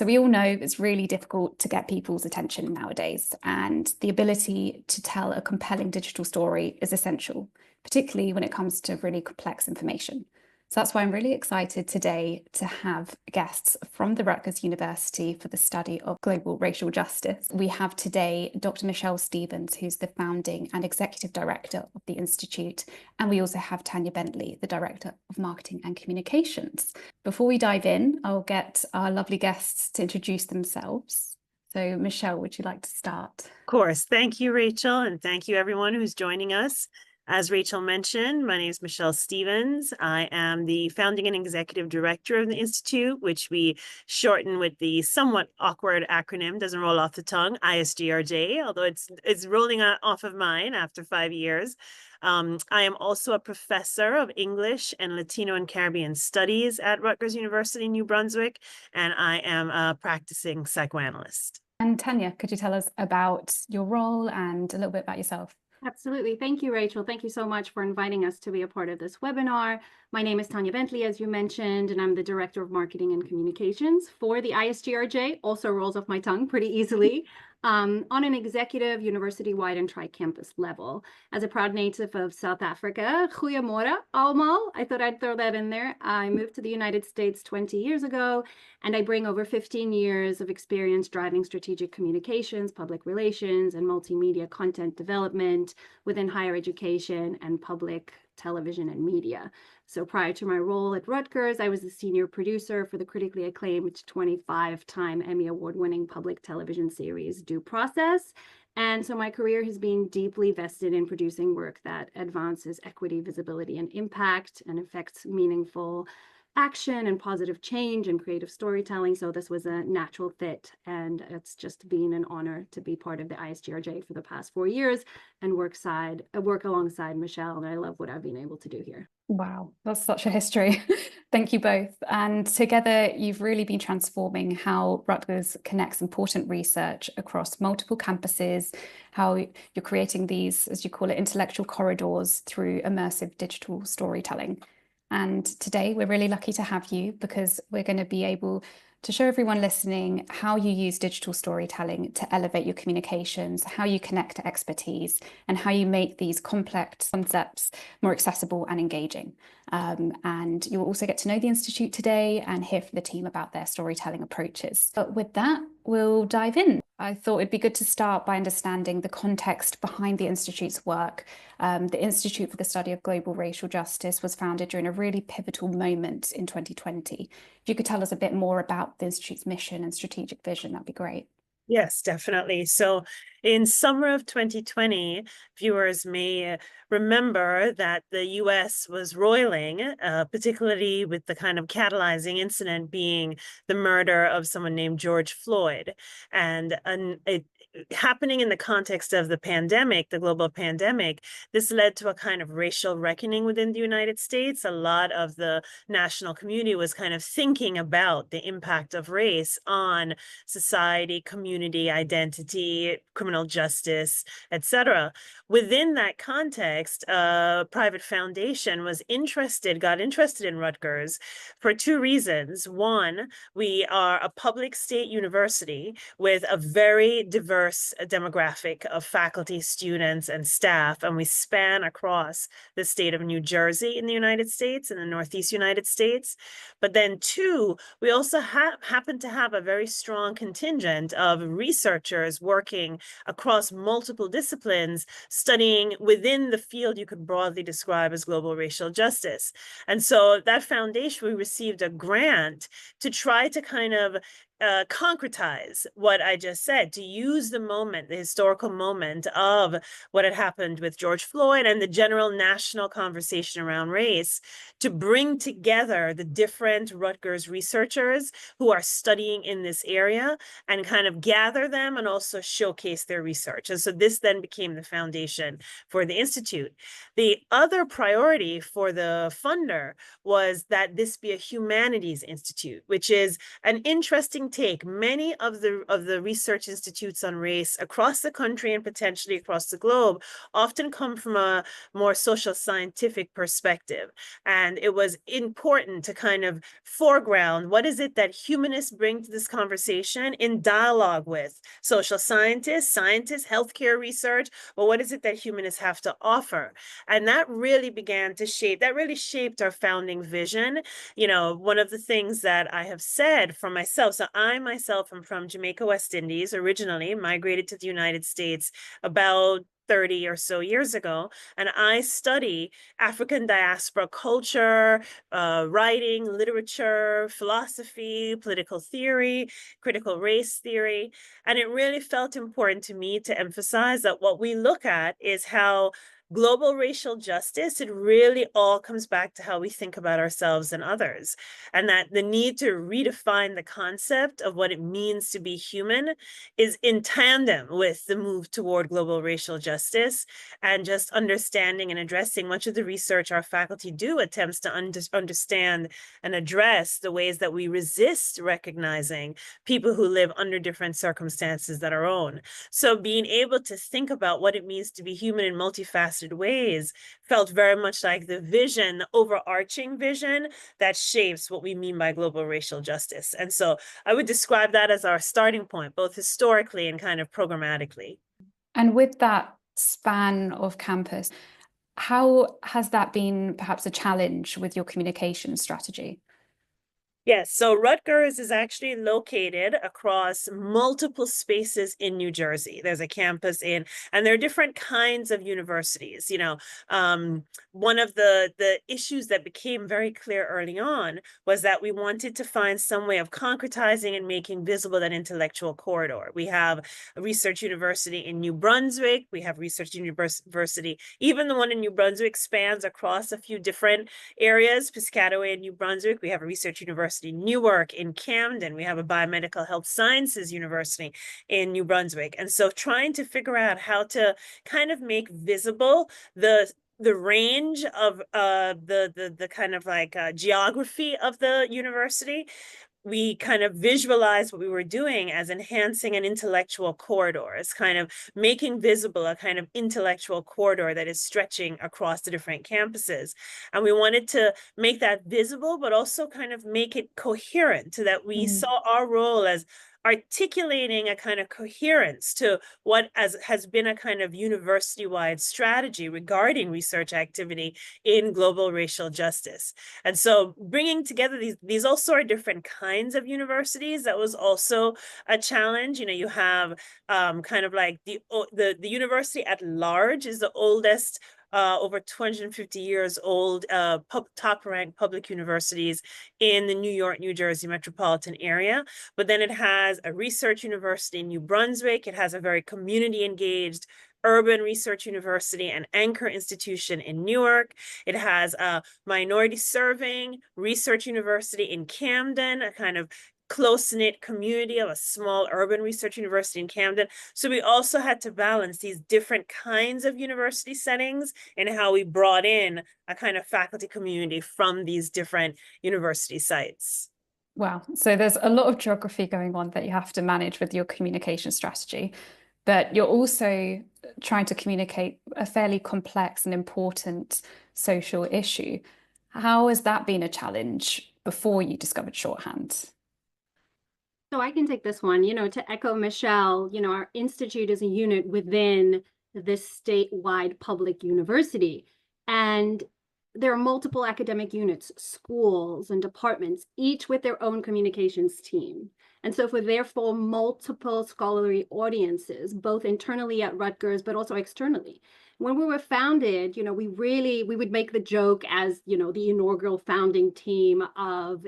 So we all know it's really difficult to get people's attention nowadays, and the ability to tell a compelling digital story is essential, particularly when it comes to really complex information. So that's why I'm really excited today to have guests from the Rutgers University for the study of global racial justice. We have today Dr. Michelle Stevens, who's the founding and executive director of the Institute. And we also have Tania Bentley, the director of marketing and communications. Before we dive in, I'll get our lovely guests to introduce themselves. So Michelle, would you like to start? Of course. Thank you, Rachel. And thank you everyone who's joining us. As Rachel mentioned, my name is Michelle Stevens. I am the founding and executive director of the Institute, which we shorten with the somewhat awkward acronym, doesn't roll off the tongue, ISGRJ, although it's rolling off of mine after 5 years. I am also a professor of English and Latino and Caribbean Studies at Rutgers University, New Brunswick, and I am a practicing psychoanalyst. And Tania, could you tell us about your role and a little bit about yourself? Absolutely. Thank you, Rachel. Thank you so much for inviting us to be a part of this webinar. My name is Tania Bentley, as you mentioned, and I'm the Director of Marketing and Communications for the ISGRJ, also rolls off my tongue pretty easily, on an executive, university-wide, and tri-campus level. As a proud native of South Africa, Goeiemorgen allemaal, I thought I'd throw that in there. I moved to the United States 20 years ago, and I bring over 15 years of experience driving strategic communications, public relations, and multimedia content development within higher education and public television and media. So prior to my role at Rutgers, I was the senior producer for the critically acclaimed 25-time Emmy Award-winning public television series Due Process. And so my career has been deeply vested in producing work that advances equity, visibility, and impact and affects meaningful action and positive change and creative storytelling. So this was a natural fit, and it's just been an honor to be part of the ISGRJ for the past 4 years and work alongside Michelle. And I love what I've been able to do here. Wow, that's such a history. Thank you both. And together, you've really been transforming how Rutgers connects important research across multiple campuses, how you're creating these, as you call it, intellectual corridors through immersive digital storytelling. And today we're really lucky to have you because we're going to be able to show everyone listening how you use digital storytelling to elevate your communications, how you connect to expertise, and how you make these complex concepts more accessible and engaging. And you'll also get to know the Institute today and hear from the team about their storytelling approaches. But with that, we'll dive in. I thought it'd be good to start by understanding the context behind the Institute's work. The Institute for the Study of Global Racial Justice was founded during a really pivotal moment in 2020. If you could tell us a bit more about the Institute's mission and strategic vision, that'd be great. Yes, definitely. So in summer of 2020, viewers may remember that the US was roiling, particularly with the kind of catalyzing incident being the murder of someone named George Floyd. And it happening in the context of the pandemic, the global pandemic, this led to a kind of racial reckoning within the United States. A lot of the national community was kind of thinking about the impact of race on society, community, identity, criminal justice, etc. Within that context, a private foundation got interested in Rutgers for 2 reasons. One, we are a public state university with a very diverse demographic of faculty, students, and staff, and we span across the state of New Jersey in the United States, in the Northeast United States. But then 2, we also happen to have a very strong contingent of researchers working across multiple disciplines, studying within the field you could broadly describe as global racial justice. And so that foundation, we received a grant to try to kind of concretize what I just said, to use the moment, the historical moment of what had happened with George Floyd and the general national conversation around race, to bring together the different Rutgers researchers who are studying in this area and kind of gather them and also showcase their research. And so this then became the foundation for the Institute. The other priority for the funder was that this be a humanities institute, which is an interesting take. Many of the research institutes on race across the country and potentially across the globe often come from a more social scientific perspective. And it was important to kind of foreground what is it that humanists bring to this conversation in dialogue with social scientists, healthcare research, but what is it that humanists have to offer? And that really began to shape, that really shaped our founding vision. You know, one of the things that I have said for myself, so I myself am from Jamaica, West Indies, originally migrated to the United States about 30 or so years ago, and I study African diaspora culture, writing, literature, philosophy, political theory, critical race theory, and it really felt important to me to emphasize that what we look at is how global racial justice, it really all comes back to how we think about ourselves and others, and that the need to redefine the concept of what it means to be human is in tandem with the move toward global racial justice, and just understanding and addressing much of the research our faculty do attempts to understand and address the ways that we resist recognizing people who live under different circumstances that our own. So being able to think about what it means to be human in multifaceted ways felt very much like the vision, the overarching vision that shapes what we mean by global racial justice. And so I would describe that as our starting point, both historically and kind of programmatically. And with that span of campus, how has that been perhaps a challenge with your communication strategy? Yes, so Rutgers is actually located across multiple spaces in New Jersey. There's a campus and there are different kinds of universities. You know, one of the issues that became very clear early on was that we wanted to find some way of concretizing and making visible that intellectual corridor. We have a research university in New Brunswick. We have research university. Even the one in New Brunswick spans across a few different areas, Piscataway and New Brunswick. We have a research university in Newark, in Camden. We have a biomedical health sciences university in New Brunswick. And so trying to figure out how to kind of make visible the range of the kind of like geography of the university, we kind of visualized what we were doing as enhancing an intellectual corridor, as kind of making visible a kind of intellectual corridor that is stretching across the different campuses. And we wanted to make that visible, but also kind of make it coherent, so that we saw our role as articulating a kind of coherence to what has been a kind of university-wide strategy regarding research activity in global racial justice. And so bringing together these also are different kinds of universities, that was also a challenge. You know, you have kind of like the university at large is the oldest over 250 years old, top-ranked public universities in the New York, New Jersey metropolitan area. But then it has a research university in New Brunswick. It has a very community-engaged urban research university and anchor institution in Newark. It has a minority serving research university in Camden, a kind of close-knit community of a small urban research university in Camden. So we also had to balance these different kinds of university settings and how we brought in a kind of faculty community from these different university sites. Wow. So there's a lot of geography going on that you have to manage with your communication strategy, but you're also trying to communicate a fairly complex and important social issue. How has that been a challenge before you discovered Shorthand? So I can take this one. You know, to echo Michelle, you know, our institute is a unit within this statewide public university. And there are multiple academic units, schools and departments, each with their own communications team. And so for therefore multiple scholarly audiences, both internally at Rutgers, but also externally. When we were founded, you know, we would make the joke as, you know, the inaugural founding team of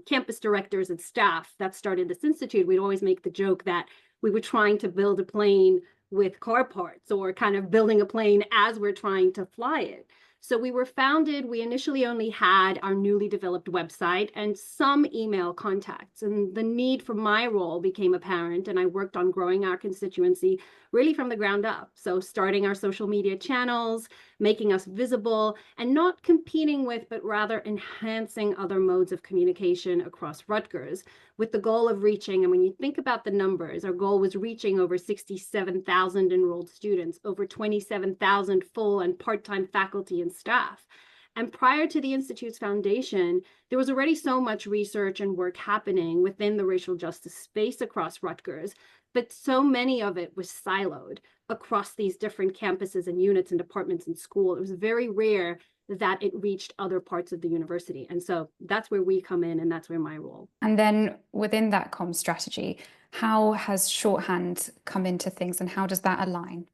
campus directors and staff that started this institute. We'd always make the joke that we were trying to build a plane with car parts, or kind of building a plane as we're trying to fly it. So we were founded, we initially only had our newly developed website and some email contacts, and the need for my role became apparent, and I worked on growing our constituency really from the ground up. So starting our social media channels, making us visible, and not competing with, but rather enhancing other modes of communication across Rutgers. with the goal of reaching, and when you think about the numbers, our goal was reaching over 67,000 enrolled students, over 27,000 full and part-time faculty and staff. And prior to the Institute's foundation, there was already so much research and work happening within the racial justice space across Rutgers, but so many of it was siloed across these different campuses and units and departments in school. It was very rare that it reached other parts of the university. And so that's where we come in, and that's where my role. And then within that comms strategy, how has Shorthand come into things, and how does that align?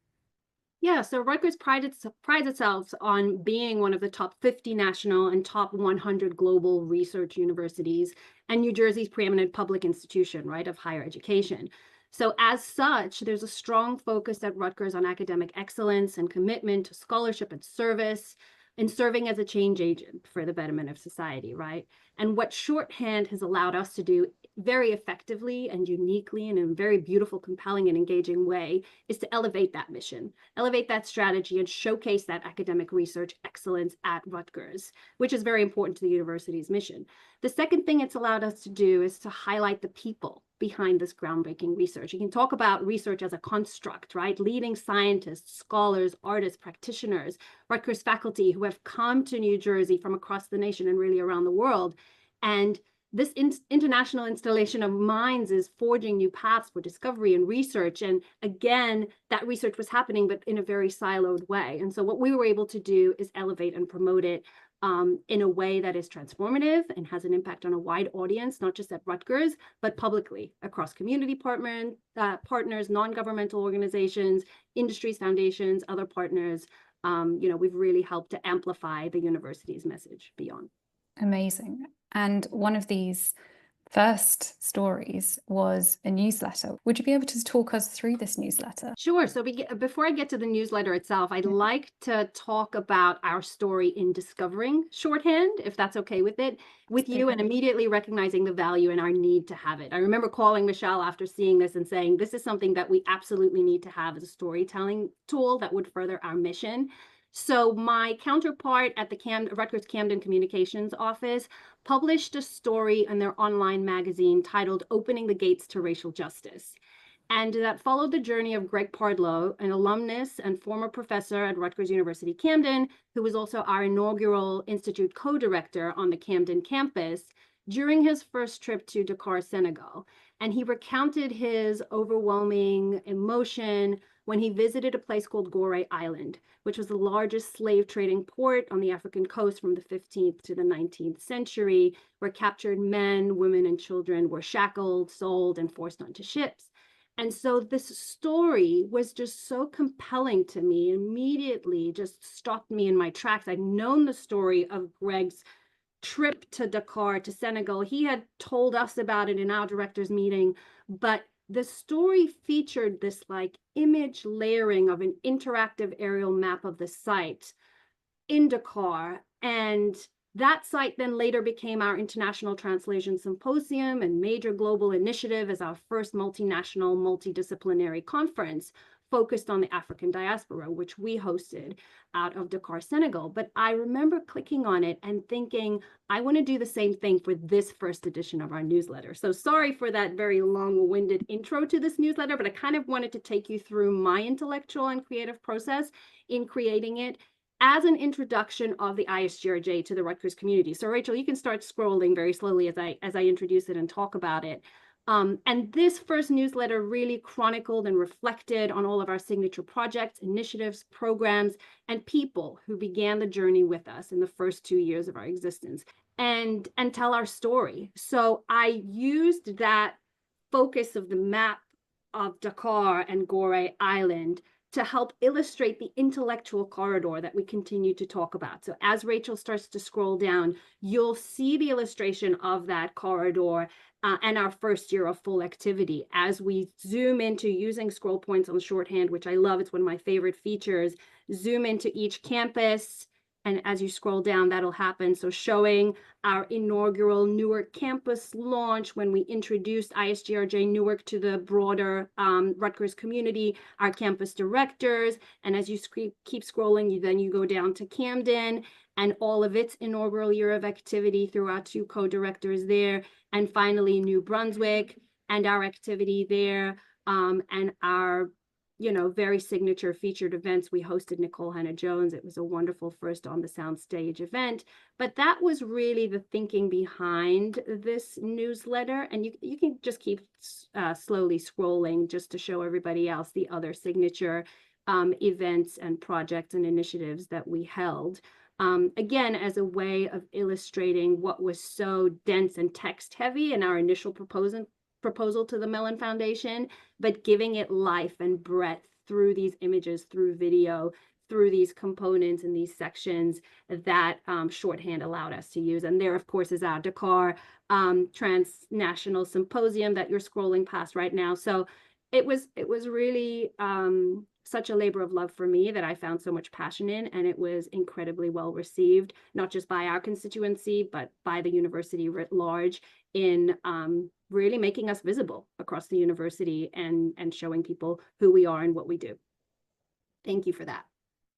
Yeah, so Rutgers prides itself on being one of the top 50 national and top 100 global research universities, and New Jersey's preeminent public institution, right, of higher education. So as such, there's a strong focus at Rutgers on academic excellence and commitment to scholarship and service, and serving as a change agent for the betterment of society, right? And what Shorthand has allowed us to do very effectively and uniquely and in a very beautiful, compelling, and engaging way is to elevate that mission, elevate that strategy, and showcase that academic research excellence at Rutgers, which is very important to the university's mission. The second thing it's allowed us to do is to highlight the people behind this groundbreaking research. You can talk about research as a construct, right? Leading scientists, scholars, artists, practitioners, Rutgers faculty who have come to New Jersey from across the nation and really around the world. And this international installation of minds is forging new paths for discovery and research. And again, that research was happening, but in a very siloed way. And so what we were able to do is elevate and promote it in a way that is transformative and has an impact on a wide audience, not just at Rutgers, but publicly across community partners, non-governmental organizations, industries, foundations, other partners. We've really helped to amplify the university's message beyond. Amazing. And one of these first stories was a newsletter. Would you be able to talk us through this newsletter? Sure. So before I get to the newsletter itself, I'd like to talk about our story in discovering Shorthand, if that's okay with you, and immediately recognizing the value and our need to have it. I remember calling Michelle after seeing this and saying, this is something that we absolutely need to have as a storytelling tool that would further our mission. So my counterpart at the Rutgers Camden Communications Office published a story in their online magazine titled Opening the Gates to Racial Justice. And that followed the journey of Greg Pardlow, an alumnus and former professor at Rutgers University Camden, who was also our inaugural institute co-director on the Camden campus during his first trip to Dakar, Senegal. And he recounted his overwhelming emotion when he visited a place called Gorée Island, which was the largest slave trading port on the African coast from the 15th to the 19th century, where captured men, women, and children were shackled, sold, and forced onto ships. And so this story was just so compelling to me, immediately just stopped me in my tracks. I'd known the story of Greg's trip to Dakar, to Senegal. He had told us about it in our director's meeting, but the story featured this like image layering of an interactive aerial map of the site in Dakar. And that site then later became our International Translation Symposium and major global initiative as our first multinational, multidisciplinary conference focused on the African diaspora, which we hosted out of Dakar, Senegal. But I remember clicking on it and thinking, I want to do the same thing for this first edition of our newsletter. So sorry for that very long-winded intro to this newsletter, but I kind of wanted to take you through my intellectual and creative process in creating it as an introduction of the ISGRJ to the Rutgers community. So Rachel, you can start scrolling very slowly as I introduce it and talk about it. And this first newsletter really chronicled and reflected on all of our signature projects, initiatives, programs, and people who began the journey with us in the first 2 years of our existence and tell our story. So I used that focus of the map of Dakar and Gorée Island to help illustrate the intellectual corridor that we continue to talk about. So as Rachel starts to scroll down, you'll see the illustration of that corridor and our first year of full activity. As we zoom into using scroll points on Shorthand, which I love, it's one of my favorite features, zoom into each campus, and as you scroll down, that'll happen. So showing our inaugural Newark campus launch when we introduced ISGRJ Newark to the broader Rutgers community, our campus directors. And as you keep scrolling, you go down to Camden. and all of its inaugural year of activity through our 2 co-directors there, and finally New Brunswick and our activity there, and our very signature featured events. We hosted Nicole Hannah-Jones. It was a wonderful first on the soundstage event. But that was really the thinking behind this newsletter. And you can just keep slowly scrolling just to show everybody else the other signature events and projects and initiatives that we held. Again, as a way of illustrating what was so dense and text heavy in our initial proposal to the Mellon Foundation, but giving it life and breadth through these images, through video, through these components and these sections that Shorthand allowed us to use. And there, of course, is our Dakar Transnational Symposium that you're scrolling past right now. So it was really such a labor of love for me that I found so much passion in, and it was incredibly well received, not just by our constituency, but by the university writ large, in really making us visible across the university and showing people who we are and what we do. Thank you for that.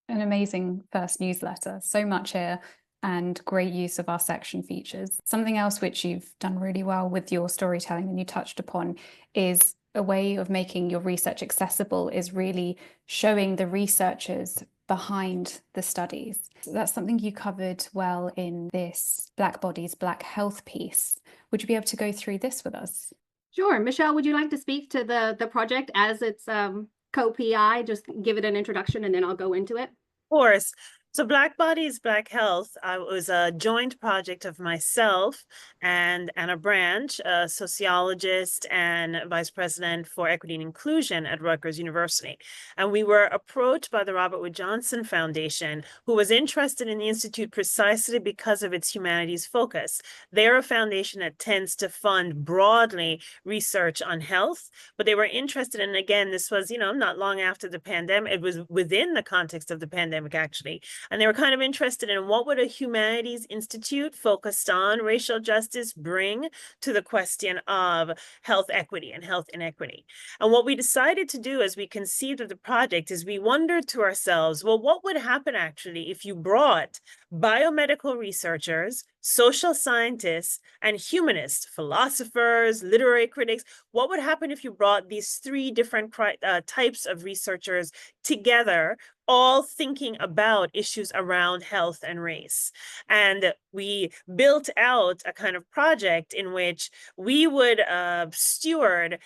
An amazing first newsletter, so much here, and great use of our section features. Something else which you've done really well with your storytelling and you touched upon is a way of making your research accessible, is really showing the researchers behind the studies. So that's something you covered well in this Black Bodies, Black Health piece. Would you be able to go through this with us? Sure. Michelle, would you like to speak to the project as its co-PI? Just give it an introduction and then I'll go into it. Of course. So Black Bodies, Black Health was a joint project of myself and Anna Branch, a sociologist and vice president for equity and inclusion at Rutgers University. And we were approached by the Robert Wood Johnson Foundation, who was interested in the Institute precisely because of its humanities focus. They're a foundation that tends to fund broadly research on health, but they were interested in, again, this was, not long after the pandemic, it was within the context of the pandemic, actually. And they were kind of interested in what would a humanities institute focused on racial justice bring to the question of health equity and health inequity. And what we decided to do as we conceived of the project is we wondered to ourselves, well, what would happen actually if you brought biomedical researchers, social scientists, and humanists, philosophers, literary critics? What would happen if you brought these 3 different types of researchers together, all thinking about issues around health and race? And we built out a kind of project in which we would steward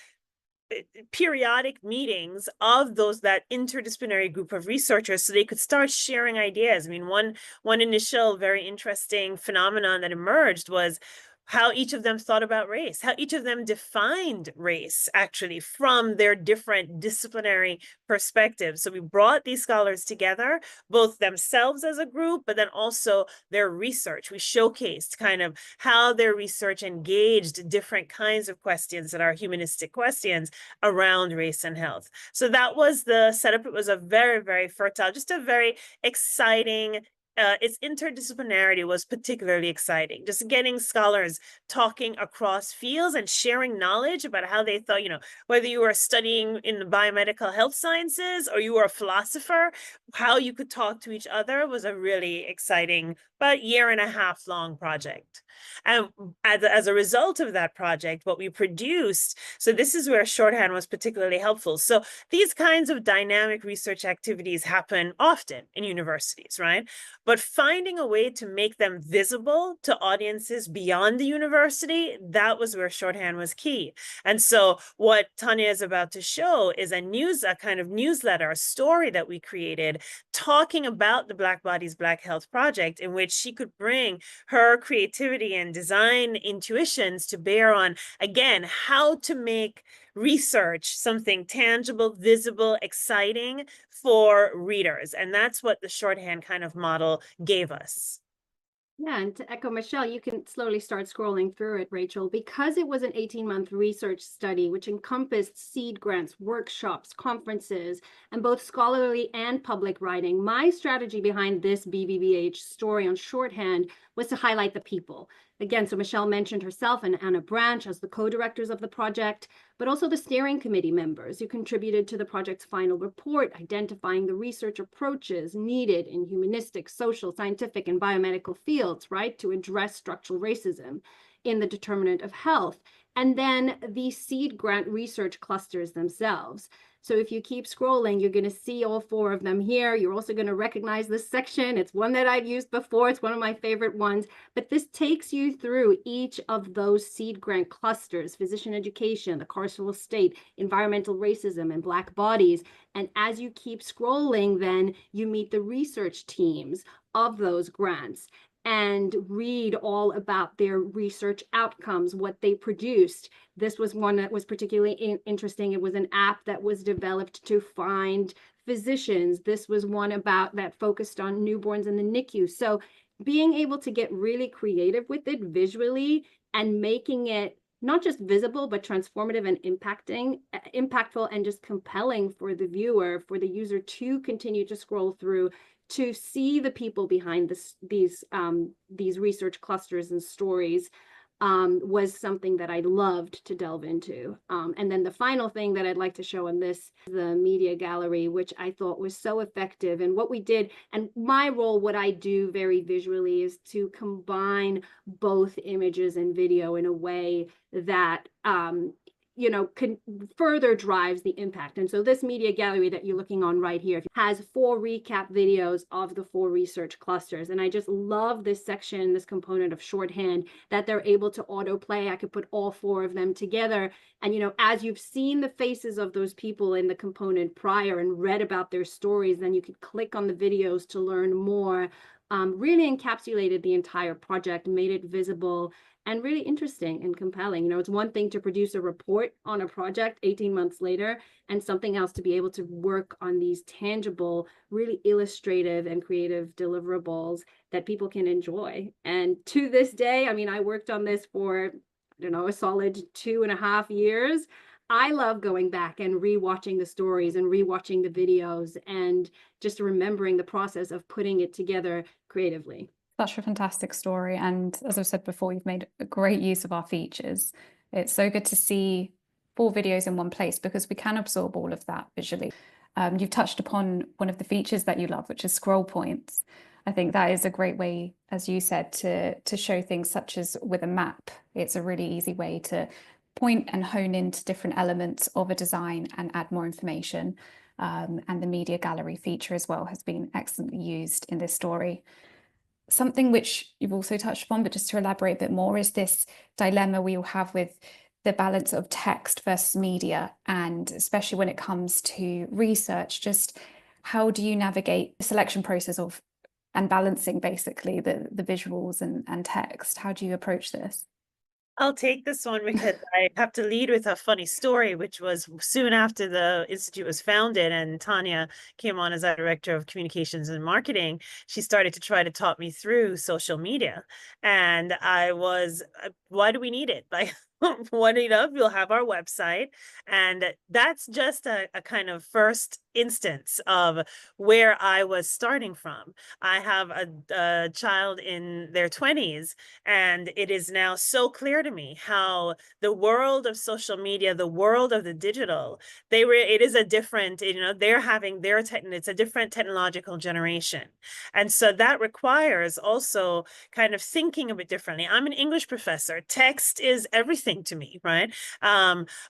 periodic meetings of that interdisciplinary group of researchers so they could start sharing ideas. I mean, one initial very interesting phenomenon that emerged was how each of them thought about race, how each of them defined race, actually, from their different disciplinary perspectives. So we brought these scholars together, both themselves as a group, but then also their research. We showcased kind of how their research engaged different kinds of questions that are humanistic questions around race and health. So that was the setup. It was a very, very fertile, just a very exciting, its interdisciplinarity was particularly exciting. Just getting scholars talking across fields and sharing knowledge about how they thought, whether you were studying in the biomedical health sciences or you were a philosopher, how you could talk to each other was a really exciting, about 1.5 year long project. And as a result of that project, what we produced, so this is where Shorthand was particularly helpful. So these kinds of dynamic research activities happen often in universities, right? But finding a way to make them visible to audiences beyond the university, that was where Shorthand was key. And so what Tania is about to show is a kind of newsletter, a story that we created talking about the Black Bodies, Black Health project, in which she could bring her creativity and design intuitions to bear on, again, how to make research something tangible, visible, exciting for readers. And that's what the Shorthand kind of model gave us. Yeah, and to echo Michelle, you can slowly start scrolling through it, Rachel, because it was an 18-month research study, which encompassed seed grants, workshops, conferences, and both scholarly and public writing. My strategy behind this BBBH story on Shorthand was to highlight the people. Again, so Michelle mentioned herself and Anna Branch as the co-directors of the project, but also the steering committee members who contributed to the project's final report, identifying the research approaches needed in humanistic, social, scientific, and biomedical fields, right, to address structural racism in the determinant of health. And then the seed grant research clusters themselves. So if you keep scrolling, you're going to see all 4 of them here. You're also going to recognize this section. It's one that I've used before. It's one of my favorite ones. But this takes you through each of those seed grant clusters: physician education, the carceral state, environmental racism, and Black bodies. And as you keep scrolling, then you meet the research teams of those grants and read all about their research outcomes, what they produced. This was one that was particularly interesting. It was an app that was developed to find physicians. This was one about that focused on newborns in the NICU. So being able to get really creative with it visually and making it not just visible, but transformative and impactful and just compelling for the viewer, for the user to continue to scroll through, to see the people behind these research clusters and stories, was something that I loved to delve into. And then the final thing that I'd like to show in this, the media gallery, which I thought was so effective. And what we did, and my role, what I do very visually, is to combine both images and video in a way that further drives the impact. And so this media gallery that you're looking on right here has 4 recap videos of the 4 research clusters. And I just love this section, this component of Shorthand, that they're able to autoplay. I could put all 4 of them together. And, as you've seen the faces of those people in the component prior and read about their stories, then you could click on the videos to learn more. Really encapsulated the entire project, made it visible and really interesting and compelling. It's one thing to produce a report on a project 18 months later, and something else to be able to work on these tangible, really illustrative and creative deliverables that people can enjoy. And to this day, I worked on this for, a solid 2.5 years. I love going back and rewatching the stories and rewatching the videos and just remembering the process of putting it together creatively. Such a fantastic story. And as I've said before, you've made a great use of our features. It's so good to see 4 videos in one place because we can absorb all of that visually. You've touched upon one of the features that you love, which is scroll points. I think that is a great way, as you said, to show things, such as with a map. It's a really easy way to point and hone into different elements of a design and add more information. And the media gallery feature as well has been excellently used in this story. Something which you've also touched upon, but just to elaborate a bit more, is this dilemma we all have with the balance of text versus media, and especially when it comes to research, just how do you navigate the selection process of and balancing basically the visuals and text? How do you approach this? I'll take this one because I have to lead with a funny story, which was soon after the Institute was founded and Tania came on as our Director of Communications and Marketing. She started to try to talk me through social media. And I was, why do we need it? Like, we'll have our website. And that's just a kind of first instance of where I was starting from. I have a child in their 20s, and it is now so clear to me how the world of social media, the world of the digital, it is a different, they're having it's a different technological generation. And so that requires also kind of thinking a bit differently. I'm an English professor. Text is everything to me, right?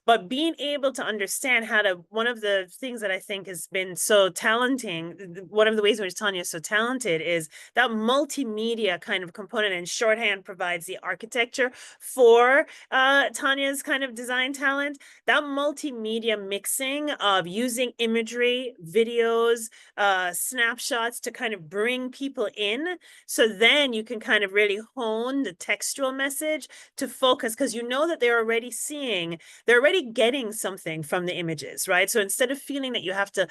But being able to understand one of the things that I think has been so talenting, one of the ways in which Tania is so talented is that multimedia kind of component, and Shorthand provides the architecture for Tania's kind of design talent. That multimedia mixing of using imagery, videos, snapshots to kind of bring people in, so then you can kind of really hone the textual message to focus, because know that they're already seeing, they're already getting something from the images, right? So instead of feeling that you have to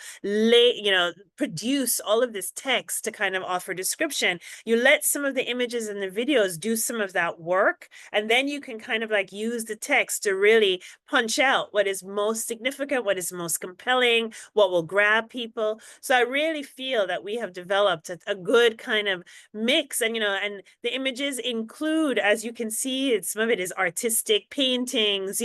produce all of this text to kind of offer description, you let some of the images and the videos do some of that work, and then you can kind of like use the text to really punch out what is most significant, what is most compelling, what will grab people. So I really feel that we have developed a good kind of mix, and and the images include, as you can see, some of it is artistic paintings,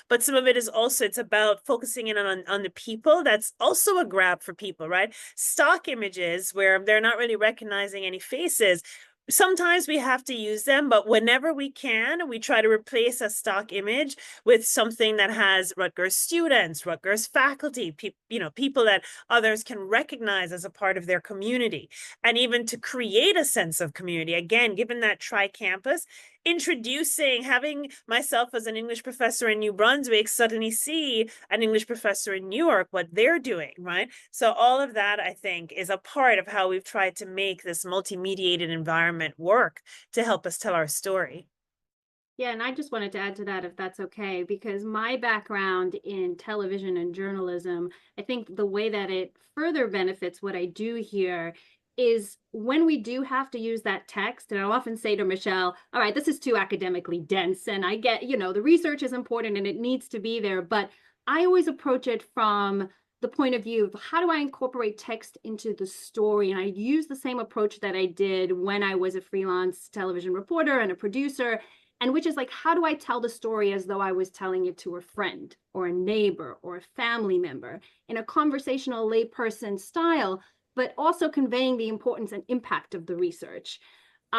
but some of it is also, it's about focusing in on the people. That's also a grab for people, right? Stock images where they're not really recognizing any faces, sometimes we have to use them, but whenever we can, we try to replace a stock image with something that has Rutgers students, Rutgers faculty, people that others can recognize as a part of their community. And even to create a sense of community, again, given that tri-campus, having myself as an English professor in New Brunswick suddenly see an English professor in New York, what they're doing, right? So all of that, I think, is a part of how we've tried to make this multi-mediated environment work to help us tell our story. Yeah, and I just wanted to add to that, if that's okay, because my background in television and journalism, I think the way that it further benefits what I do here is when we do have to use that text, and I'll often say to Michelle, all right, this is too academically dense, and I get, the research is important and it needs to be there, but I always approach it from the point of view of how do I incorporate text into the story? And I use the same approach that I did when I was a freelance television reporter and a producer, and which is like, how do I tell the story as though I was telling it to a friend or a neighbor or a family member in a conversational layperson style, but also conveying the importance and impact of the research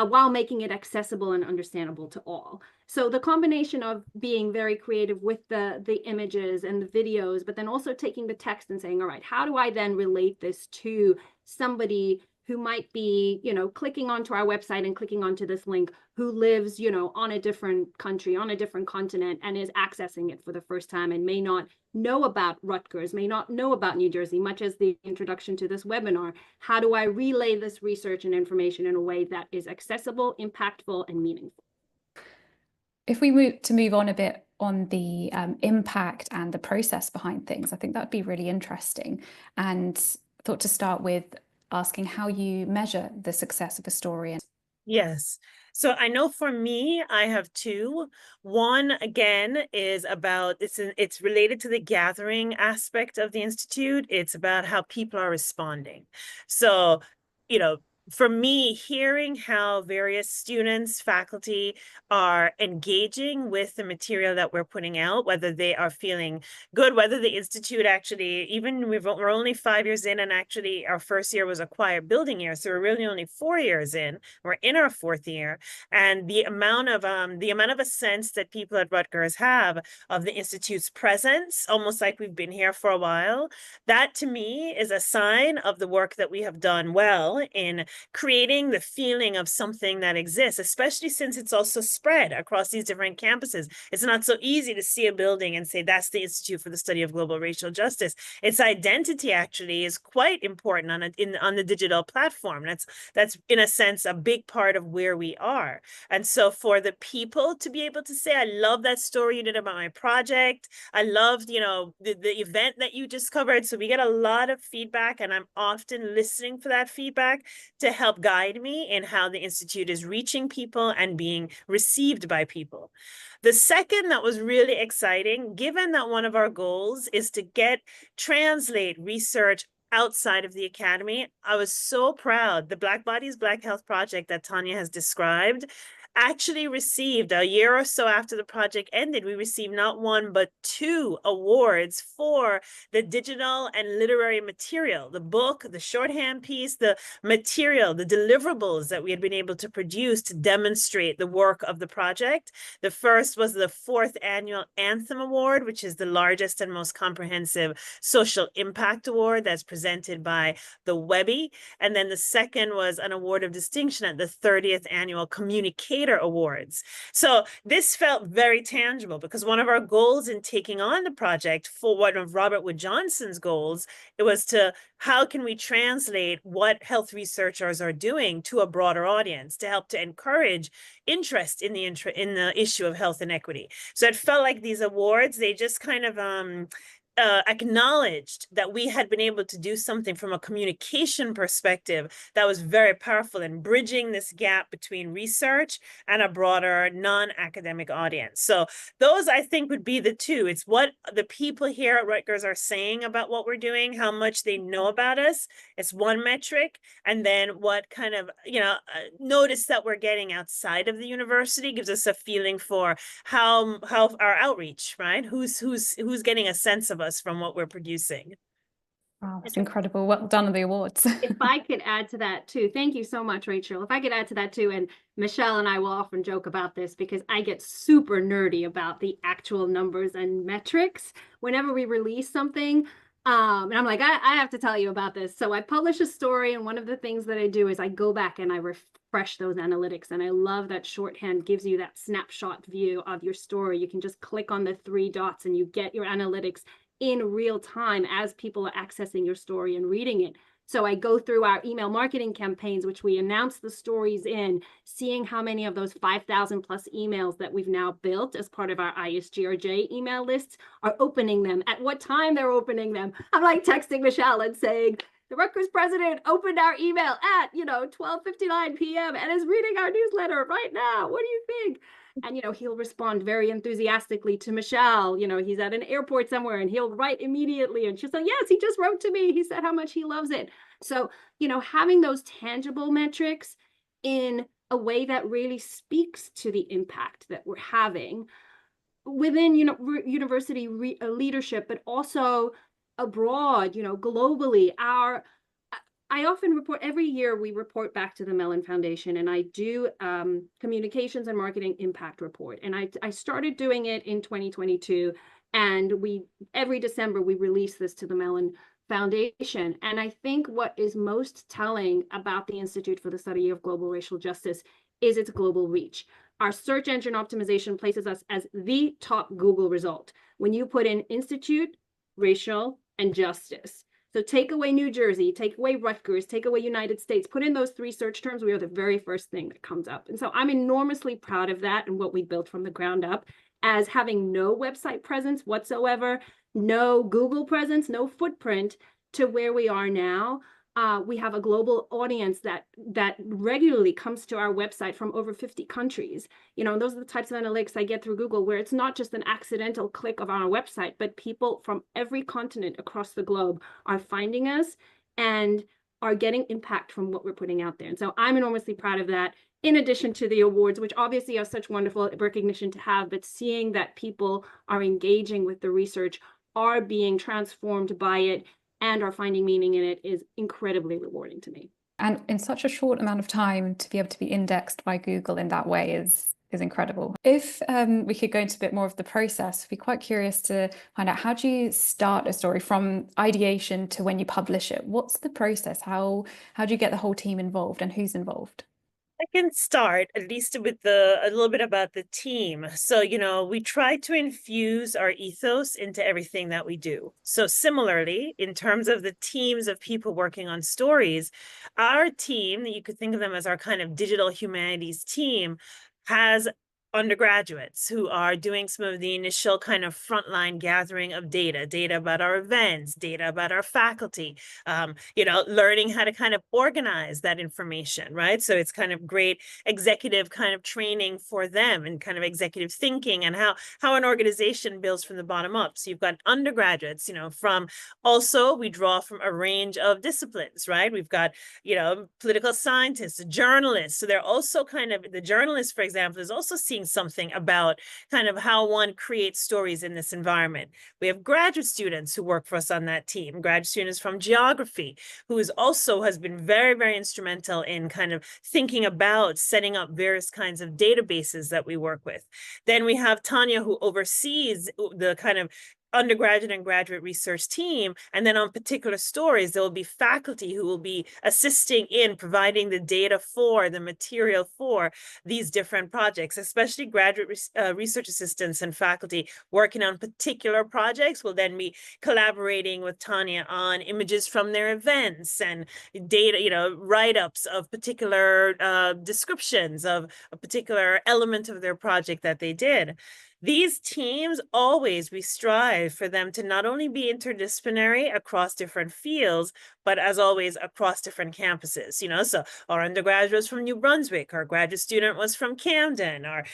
while making it accessible and understandable to all. So the combination of being very creative with the images and the videos, but then also taking the text and saying, all right, how do I then relate this to somebody who might be, clicking onto our website and clicking onto this link, who lives, on a different country, on a different continent, and is accessing it for the first time and may not know about Rutgers, may not know about New Jersey, much as the introduction to this webinar. How do I relay this research and information in a way that is accessible, impactful, and meaningful? If we move on a bit on the impact and the process behind things, I think that would be really interesting. And thought to start with asking how you measure the success of a story. Yes. So I know for me, I have two. One, again, is about, it's related to the gathering aspect of the Institute. It's about how people are responding. So, for me, hearing how various students, faculty are engaging with the material that we're putting out, whether they are feeling good, whether the Institute actually, even we're only 5 years in, and actually our first year was a quiet building year. So we're really only 4 years in. We're in our 4th year. And the amount of a sense that people at Rutgers have of the Institute's presence, almost like we've been here for a while, that to me is a sign of the work that we have done well in creating the feeling of something that exists, especially since it's also spread across these different campuses. It's not so easy to see a building and say that's the Institute for the Study of Global Racial Justice. Its identity actually is quite important on the digital platform. That's in a sense a big part of where we are. And so for the people to be able to say, I love that story you did about my project. I loved, the event that you just covered. So we get a lot of feedback, and I'm often listening for that feedback to help guide me in how the Institute is reaching people and being received by people. The second that was really exciting, given that one of our goals is to translate research outside of the academy, I was so proud. The Black Bodies, Black Health project that Tania has described actually received, a year or so after the project ended, we received not one, but 2 awards for the digital and literary material, the book, the shorthand piece, the material, the deliverables that we had been able to produce to demonstrate the work of the project. The first was the 4th annual Anthem Award, which is the largest and most comprehensive social impact award that's presented by the Webby. And then the second was an award of distinction at the 30th annual Communicator Creator Awards. So this felt very tangible because one of our goals in taking on the project, for one of Robert Wood Johnson's goals, it was to how can we translate what health researchers are doing to a broader audience to help to encourage interest in the issue of health inequity. So it felt like these awards, they just kind of acknowledged that we had been able to do something from a communication perspective that was very powerful in bridging this gap between research and a broader non-academic audience. So those, I think, would be the two. It's what the people here at Rutgers are saying about what we're doing, how much they know about us. It's one metric. And then what kind of, notice that we're getting outside of the university gives us a feeling for how our outreach, right? Who's getting a sense of us from what we're producing. Wow, it's incredible. Well done on the awards. If I could add to that too, thank you so much, Rachel. If I could add to that too, and Michelle and I will often joke about this because I get super nerdy about the actual numbers and metrics whenever we release something. And I'm like, I have to tell you about this. So I publish a story, and one of the things that I do is I go back and I refresh those analytics. And I love that Shorthand gives you that snapshot view of your story. You can just click on the 3 dots and you get your analytics in real time as people are accessing your story and reading it. So I go through our email marketing campaigns, which we announce the stories in, seeing how many of those 5,000 plus emails that we've now built as part of our ISGRJ email lists are opening them, at what time they're opening them. I'm like texting Michelle and saying, the Rutgers president opened our email at, 12:59 p.m. and is reading our newsletter right now. What do you think? And, he'll respond very enthusiastically to Michelle. He's at an airport somewhere and he'll write immediately. And she'll say, yes, he just wrote to me. He said how much he loves it. So, having those tangible metrics in a way that really speaks to the impact that we're having within, university leadership, but also abroad, globally. I often report, every year we report back to the Mellon Foundation, and I do communications and marketing impact report. And I started doing it in 2022, and every December we release this to the Mellon Foundation. And I think what is most telling about the Institute for the Study of Global Racial Justice is its global reach. Our search engine optimization places us as the top Google result. When you put in Institute, Racial, and Justice. So take away New Jersey, take away Rutgers, take away United States, put in those 3 search terms, we are the very first thing that comes up. And so I'm enormously proud of that and what we built from the ground up, as having no website presence whatsoever, no Google presence, no footprint, to where we are now. We have a global audience that regularly comes to our website from over 50 countries. And those are the types of analytics I get through Google, where it's not just an accidental click of our website, but people from every continent across the globe are finding us and are getting impact from what we're putting out there. And so I'm enormously proud of that, in addition to the awards, which obviously are such wonderful recognition to have, but seeing that people are engaging with the research, are being transformed by it, and are finding meaning in it is incredibly rewarding to me. And in such a short amount of time to be able to be indexed by Google in that way is incredible. If we could go into a bit more of the process, I'd be quite curious to find out, how do you start a story from ideation to when you publish it? What's the process? How do you get the whole team involved, and who's involved? I can start at least with a little bit about the team. So, we try to infuse our ethos into everything that we do. So similarly, in terms of the teams of people working on stories, our team, you could think of them as our kind of digital humanities team, has undergraduates who are doing some of the initial kind of frontline gathering of data about our events, data about our faculty, learning how to kind of organize that information, right? So it's kind of great executive kind of training for them, and kind of executive thinking, and how an organization builds from the bottom up. So you've got undergraduates, we draw from a range of disciplines, right? We've got, political scientists, journalists. So they're also the journalist, for example, is also seeing something about kind of how one creates stories in this environment. We have graduate students who work for us on that team, graduate students from geography, who has been very, very instrumental in kind of thinking about setting up various kinds of databases that we work with. Then we have Tania, who oversees the kind of undergraduate and graduate research team. And then on particular stories, there will be faculty who will be assisting in providing the data for, the material for these different projects, especially graduate research assistants and faculty working on particular projects will then be collaborating with Tania on images from their events and data, write-ups of particular descriptions of a particular element of their project that they did. These teams, always, we strive for them to not only be interdisciplinary across different fields, but as always, across different campuses, so our undergraduate was from New Brunswick, our graduate student was from Camden, our,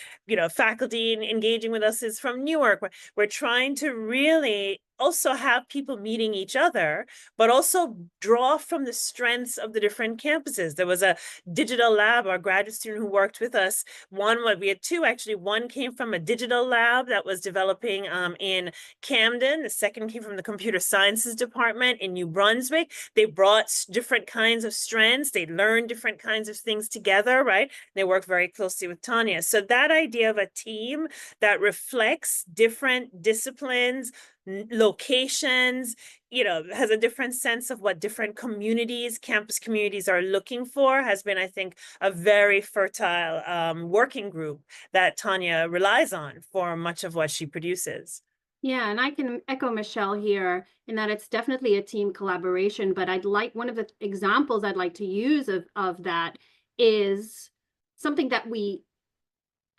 faculty engaging with us is from Newark. We're trying to really also have people meeting each other, but also draw from the strengths of the different campuses. There was a digital lab, our graduate student who worked with us, we had two actually. One came from a digital lab that was developing in Camden. The second came from the computer sciences department in New Brunswick. They brought different kinds of strengths. They learned different kinds of things together, right? They work very closely with Tania. So that idea of a team that reflects different disciplines, locations, has a different sense of what different communities, campus communities are looking for, has been, I think, a very fertile working group that Tania relies on for much of what she produces. Yeah, and I can echo Michelle here in that it's definitely a team collaboration, but one of the examples I'd like to use of that is something that we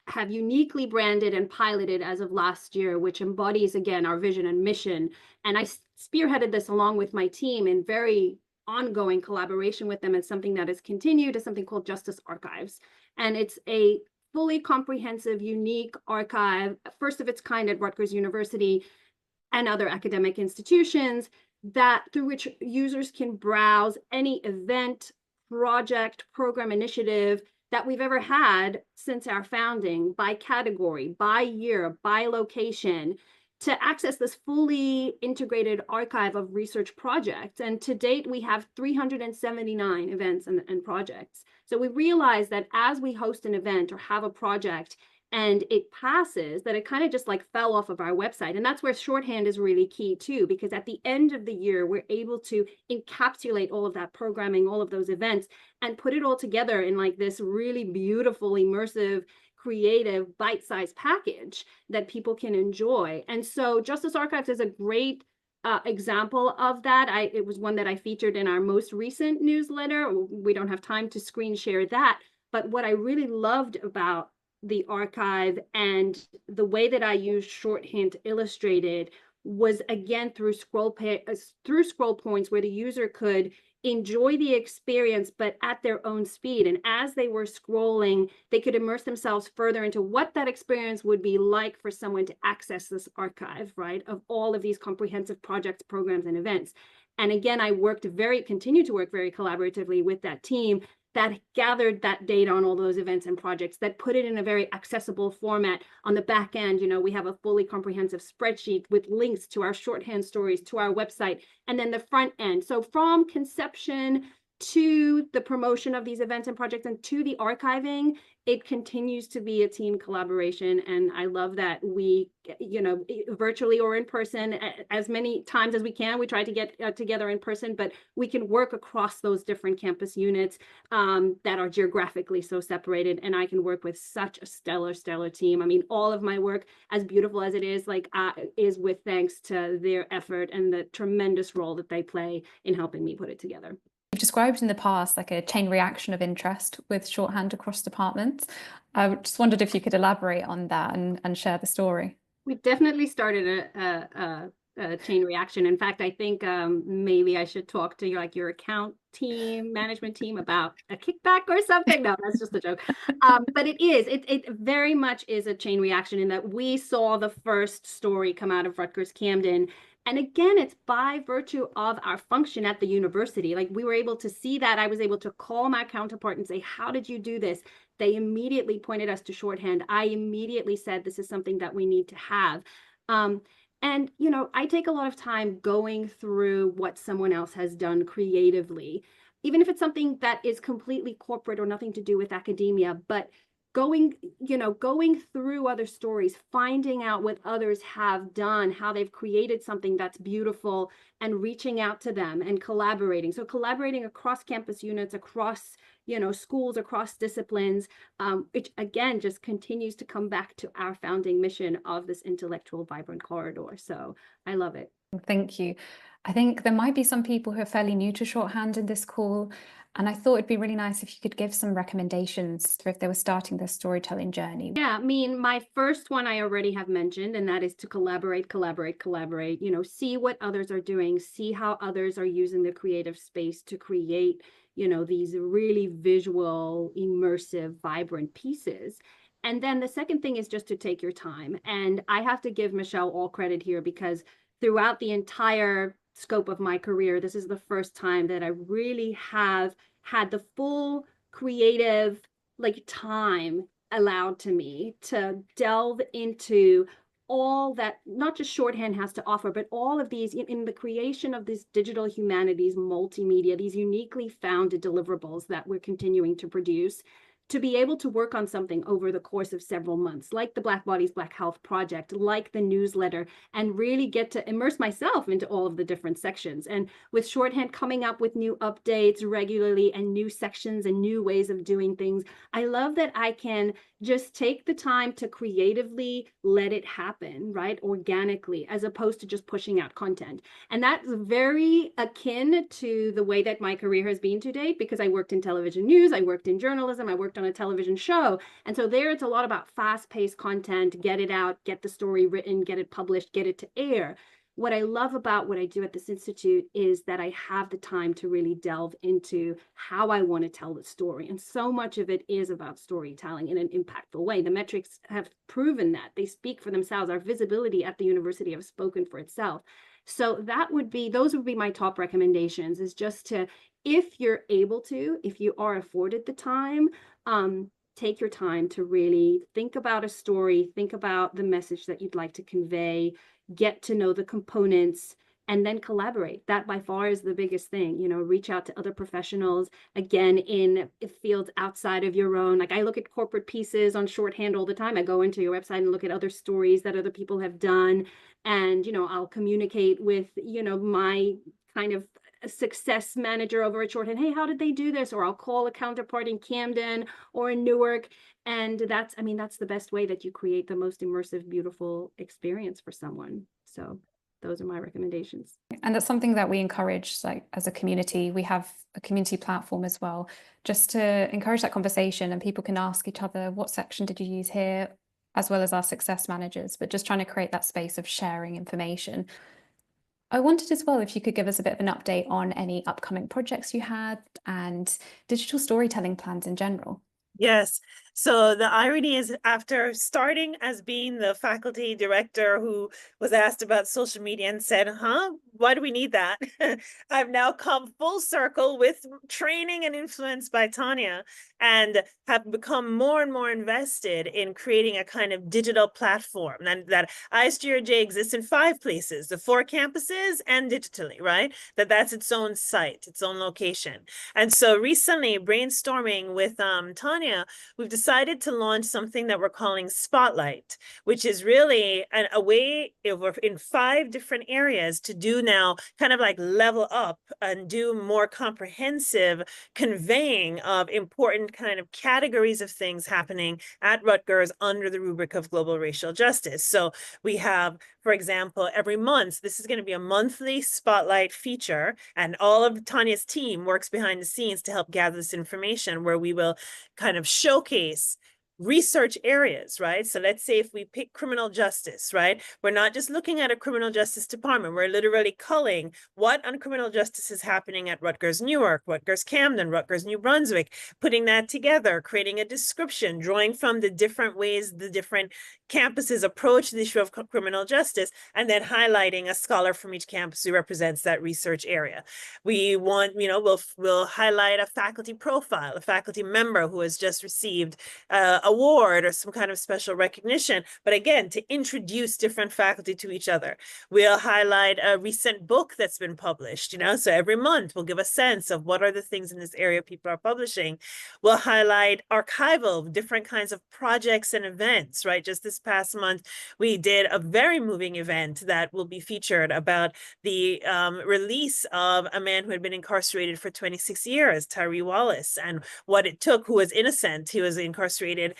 have uniquely branded and piloted as of last year, which embodies, again, our vision and mission. And I spearheaded this along with my team in very ongoing collaboration with them. It's something that has continued, is something called Justice Archives. And it's a fully comprehensive, unique archive, first of its kind at Rutgers University and other academic institutions, that through which users can browse any event, project, program, initiative that we've ever had since our founding, by category, by year, by location, to access this fully integrated archive of research projects. And to date, we have 379 events and projects. So we realize that as we host an event or have a project and it passes, that it kind of just like fell off of our website. And that's where shorthand is really key too, because at the end of the year, we're able to encapsulate all of that programming, all of those events, and put it all together in like this really beautiful, immersive, creative, bite-sized package that people can enjoy. And so Justice Archives is a great example of that. It was one that I featured in our most recent newsletter. We don't have time to screen share that, but what I really loved about the archive and the way that I used shorthand illustrated was, again, through scroll points where the user could enjoy the experience, but at their own speed. And as they were scrolling, they could immerse themselves further into what that experience would be like for someone to access this archive, right, of all of these comprehensive projects, programs, and events. And again, I continue to work very collaboratively with that team that gathered that data on all those events and projects, that put it in a very accessible format. On the back end, we have a fully comprehensive spreadsheet with links to our shorthand stories, to our website, and then the front end. So from conception to the promotion of these events and projects and to the archiving, it continues to be a team collaboration. And I love that we, virtually or in person, as many times as we can, we try to get together in person, but we can work across those different campus units that are geographically so separated. And I can work with such a stellar team. I mean, all of my work, as beautiful as it is, is with thanks to their effort and the tremendous role that they play in helping me put it together. You've described in the past like a chain reaction of interest with shorthand across departments. I just wondered if you could elaborate on that and share the story. We've definitely started a chain reaction. In fact, I think maybe I should talk to your account team, management team about a kickback or something. No, that's just a joke. But it very much is a chain reaction in that we saw the first story come out of Rutgers Camden. And again, it's by virtue of our function at the university. Like, we were able to see that. I was able to call my counterpart and say, how did you do this? They immediately pointed us to shorthand. I immediately said, this is something that we need to have. And, I take a lot of time going through what someone else has done creatively, even if it's something that is completely corporate or nothing to do with academia. But going through other stories, finding out what others have done, how they've created something that's beautiful, and reaching out to them and collaborating. So collaborating across campus units, across, schools, across disciplines, which again, just continues to come back to our founding mission of this intellectual vibrant corridor. So I love it. Thank you. I think there might be some people who are fairly new to shorthand in this call, and I thought it'd be really nice if you could give some recommendations for if they were starting their storytelling journey. Yeah, I mean, my first one I already have mentioned, and that is to collaborate, see what others are doing, see how others are using the creative space to create, these really visual, immersive, vibrant pieces. And then the second thing is just to take your time. And I have to give Michelle all credit here, because throughout the entire scope of my career, this is the first time that I really have had the full creative time allowed to me to delve into all that not just shorthand has to offer, but all of these in the creation of these digital humanities, multimedia, these uniquely founded deliverables that we're continuing to produce, to be able to work on something over the course of several months, like the Black Bodies, Black Health Project, like the newsletter, and really get to immerse myself into all of the different sections. And with shorthand coming up with new updates regularly and new sections and new ways of doing things, I love that I can just take the time to creatively let it happen, right? Organically, as opposed to just pushing out content. And that's very akin to the way that my career has been to date, because I worked in television news, I worked in journalism, I worked on a television show. And so there it's a lot about fast-paced content, get it out, get the story written, get it published, get it to air. What I love about what I do at this institute is that I have the time to really delve into how I want to tell the story. And so much of it is about storytelling in an impactful way. The metrics have proven that. They speak for themselves. Our visibility at the university have spoken for itself. So those would be my top recommendations, is just to, if you're able to, if you are afforded the time, take your time to really think about a story, think about the message that you'd like to convey, get to know the components, and then collaborate. That by far is the biggest thing. Reach out to other professionals, again, in fields outside of your own. Like, I look at corporate pieces on shorthand all the time. I go into your website and look at other stories that other people have done. And, I'll communicate with, my kind of success manager over at shorthand. Hey, how did they do this? Or I'll call a counterpart in Camden or in Newark. And that's the best way that you create the most immersive, beautiful experience for someone. So those are my recommendations. And that's something that we encourage, like, as a community. We have a community platform as well, just to encourage that conversation, and people can ask each other, what section did you use here, as well as our success managers, but just trying to create that space of sharing information. I wanted as well if you could give us a bit of an update on any upcoming projects you had and digital storytelling plans in general. Yes. So the irony is, after starting as being the faculty director who was asked about social media and said, why do we need that? I've now come full circle with training and influence by Tania, and have become more and more invested in creating a kind of digital platform. And that ISGRJ exists in 5 places, the 4 campuses and digitally, right? That's its own site, its own location. And so recently, brainstorming with Tania, we've decided to launch something that we're calling Spotlight, which is really a way in 5 different areas to do now kind of like level up and do more comprehensive conveying of important kind of categories of things happening at Rutgers under the rubric of global racial justice. So we have, for example, every month, this is going to be a monthly Spotlight feature, and all of Tania's team works behind the scenes to help gather this information, where we will kind of showcase research areas, right? So let's say if we pick criminal justice, right? We're not just looking at a criminal justice department. We're literally culling what on criminal justice is happening at Rutgers Newark, Rutgers Camden, Rutgers New Brunswick, putting that together, creating a description, drawing from the different ways the different campuses approach the issue of criminal justice, and then highlighting a scholar from each campus who represents that research area. We want, we'll highlight a faculty profile, a faculty member who has just received a award or some kind of special recognition, but again, to introduce different faculty to each other. We'll highlight a recent book that's been published, so every month we'll give a sense of what are the things in this area people are publishing. We'll highlight archival, different kinds of projects and events, right? Just this past month, we did a very moving event that will be featured about the release of a man who had been incarcerated for 26 years, Tyree Wallace, and what it took, who was innocent. He was incarcerated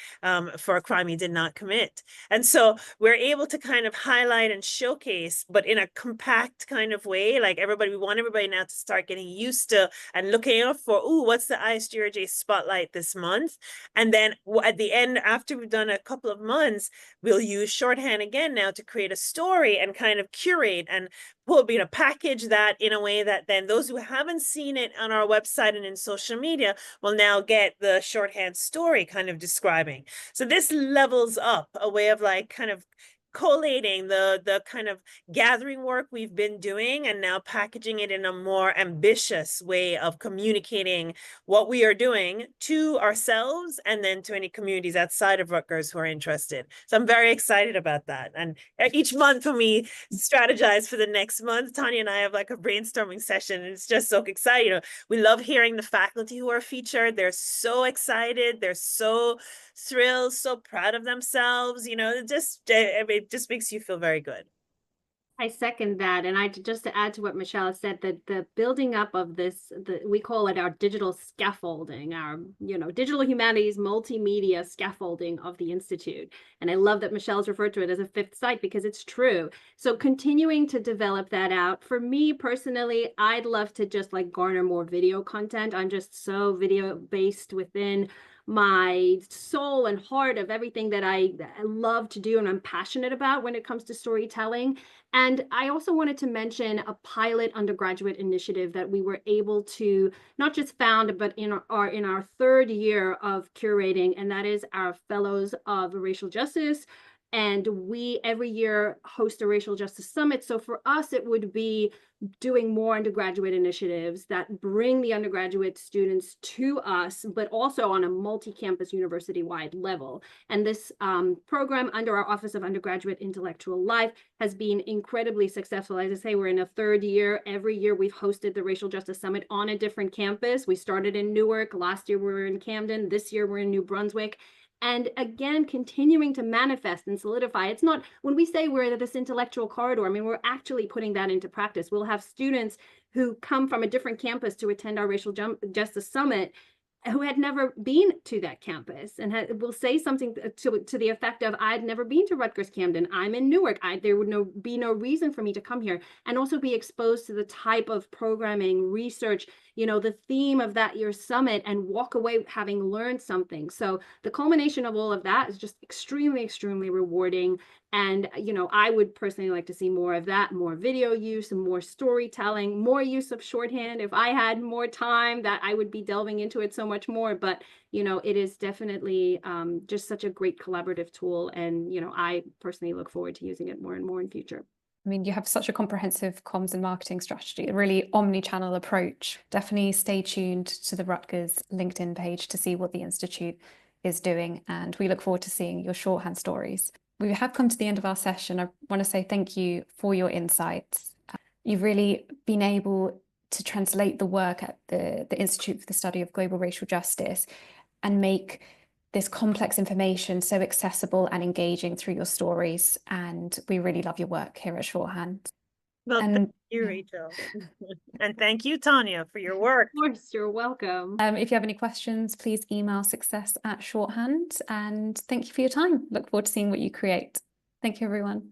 for a crime he did not commit. And so we're able to kind of highlight and showcase, but in a compact kind of way, like we want everybody now to start getting used to and looking out for, what's the ISGRJ spotlight this month? And then at the end, after we've done a couple of months, we'll use Shorthand again now to create a story and kind of curate and package that in a way that then those who haven't seen it on our website and in social media will now get the Shorthand story kind of describing. So this levels up a way of like kind of collating the kind of gathering work we've been doing and now packaging it in a more ambitious way of communicating what we are doing to ourselves and then to any communities outside of Rutgers who are interested. So I'm very excited about that. And each month when we strategize for the next month, Tania and I have like a brainstorming session, and it's just so exciting. We love hearing the faculty who are featured. They're so excited. They're so thrilled, so proud of themselves. It just makes you feel very good. I second that. And just to add to what Michelle said, that the building up of this, we call it our digital scaffolding, our, digital humanities, multimedia scaffolding of the Institute. And I love that Michelle's referred to it as a fifth site because it's true. So continuing to develop that out. For me personally, I'd love to just like garner more video content. I'm just so video based within my soul and heart of everything that I love to do and I'm passionate about when it comes to storytelling. And I also wanted to mention a pilot undergraduate initiative that we were able to not just found, but in our third year of curating, and that is our Fellows of Racial Justice. And we every year host a Racial Justice Summit. So for us, it would be doing more undergraduate initiatives that bring the undergraduate students to us, but also on a multi-campus university-wide level. And this program under our Office of Undergraduate Intellectual Life has been incredibly successful. As I say, we're in a third year. Every year we've hosted the Racial Justice Summit on a different campus. We started in Newark. Last year we were in Camden. This year we're in New Brunswick. And again, continuing to manifest and solidify. It's not, when we say we're this intellectual corridor, I mean, we're actually putting that into practice. We'll have students who come from a different campus to attend our Racial Justice Summit who had never been to that campus and will say something to the effect of, I'd never been to Rutgers Camden. I'm in Newark. There would be no reason for me to come here, and also be exposed to the type of programming, research, the theme of that year's summit, and walk away having learned something. So the culmination of all of that is just extremely, extremely rewarding. And, I would personally like to see more of that, more video use and more storytelling, more use of shorthand. If I had more time, that I would be delving into it so much more. But, it is definitely just such a great collaborative tool. And, I personally look forward to using it more and more in future. I mean, you have such a comprehensive comms and marketing strategy, a really omni-channel approach. Definitely stay tuned to the Rutgers LinkedIn page to see what the Institute is doing. And we look forward to seeing your shorthand stories. We have come to the end of our session. I want to say thank you for your insights. You've really been able to translate the work at the Institute for the Study of Global Racial Justice and make this complex information so accessible and engaging through your stories. And we really love your work here at Shorthand. Well, thank you, Rachel. And thank you, Tania, for your work. Of course, you're welcome. If you have any questions, please email success@shorthand. And thank you for your time. Look forward to seeing what you create. Thank you, everyone.